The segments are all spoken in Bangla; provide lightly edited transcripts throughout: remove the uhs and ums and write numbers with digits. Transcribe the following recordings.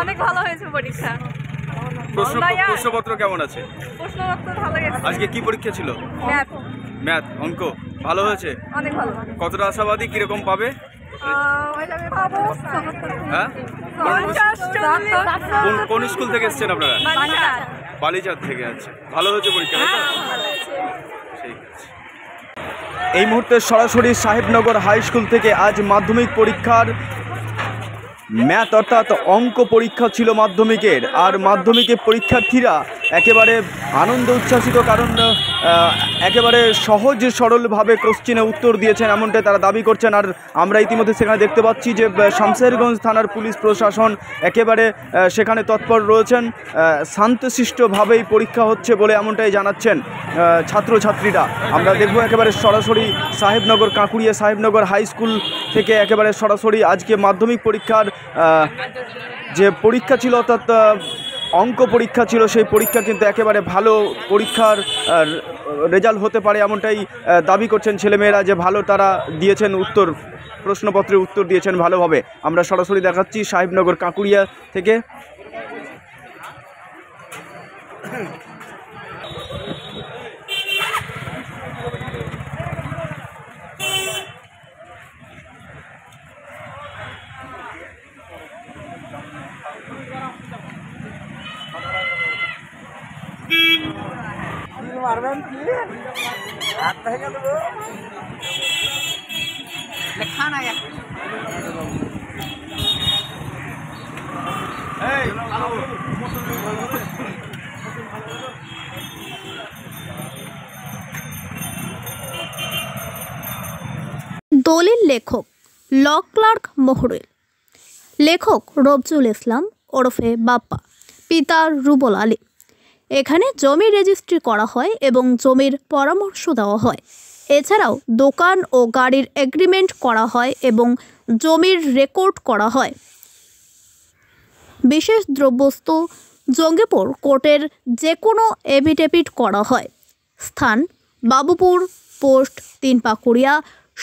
অনেক ভালো হয়েছে পরীক্ষা। প্রশ্নপত্র কেমন আছে? প্রশ্নপত্র ভালো গেছে। আজকে কি পরীক্ষা ছিল? ম্যাথ অঙ্ক ভালো হয়েছে? অনেক ভালো। কতটা আশাবাদী, কিরকম পাবে? হ্যাঁ, কোন স্কুল থেকে এসছেন আপনারা? বালিচাঁদ থেকে। আছে, ভালো হয়েছে পরীক্ষা? ঠিক আছে। এই মুহূর্তে সরাসরি সাহেবনগর হাই স্কুল থেকে আজ মাধ্যমিক পরীক্ষার ম্যাথ অর্থাৎ অঙ্ক পরীক্ষা ছিল মাধ্যমিকের। আর মাধ্যমিকের পরীক্ষার্থীরা একেবারে আনন্দ উচ্ছ্বাসিত, কারণ একেবারে সহজ সরলভাবে কোশ্চেনে উত্তর দিয়েছেন এমনটাই তারা দাবি করছেন। আর আমরা ইতিমধ্যে সেখানে দেখতে পাচ্ছি যে শামশেরগঞ্জ থানার পুলিশ প্রশাসন একেবারে সেখানে তৎপর রয়েছেন। শান্তশিষ্টভাবেই পরীক্ষা হচ্ছে বলে এমনটাই জানাচ্ছেন ছাত্রছাত্রীরা। আমরা দেখব একেবারে সরাসরি সাহেবনগর কাঁকুড়িয়া সাহেবনগর হাই স্কুল থেকে একেবারে সরাসরি আজকে মাধ্যমিক পরীক্ষার যে পরীক্ষা ছিল অর্থাৎ অঙ্ক পরীক্ষা ছিল, সেই পরীক্ষা কিন্তু একেবারে ভালো পরীক্ষার রেজাল্ট হতে পারে এমনটাই দাবি করছেন ছেলেমেয়েরা, যে ভালো তারা দিয়েছেন উত্তর, প্রশ্নপত্রের উত্তর দিয়েছেন ভালোভাবে। আমরা সরাসরি দেখাচ্ছি সাহেবনগর কাঁকুড়িয়া থেকে। দলিল লেখক ল ক্লার্ক মহরুল। লেখক রবজুল ইসলাম ওরফে বাপ্পা, পিতা রুবল আলী। এখানে জমি রেজিস্ট্রি করা হয় এবং জমির পরামর্শ দেওয়া হয়। এছাড়াও দোকান ও গাড়ির এগ্রিমেন্ট করা হয় এবং জমির রেকর্ড করা হয়। বিশেষ দ্রব্যস্তু জঙ্গিপুর কোর্টের যে কোনো এফিডেভিট করা হয়। স্থান বাবুপুর, পোস্ট 3 পাকুড়িয়া,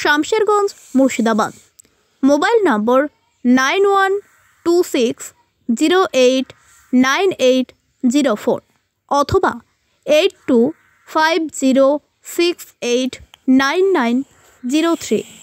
শামশেরগঞ্জ, মুর্শিদাবাদ। মোবাইল নম্বর 9126089804 অথবা 8250689903।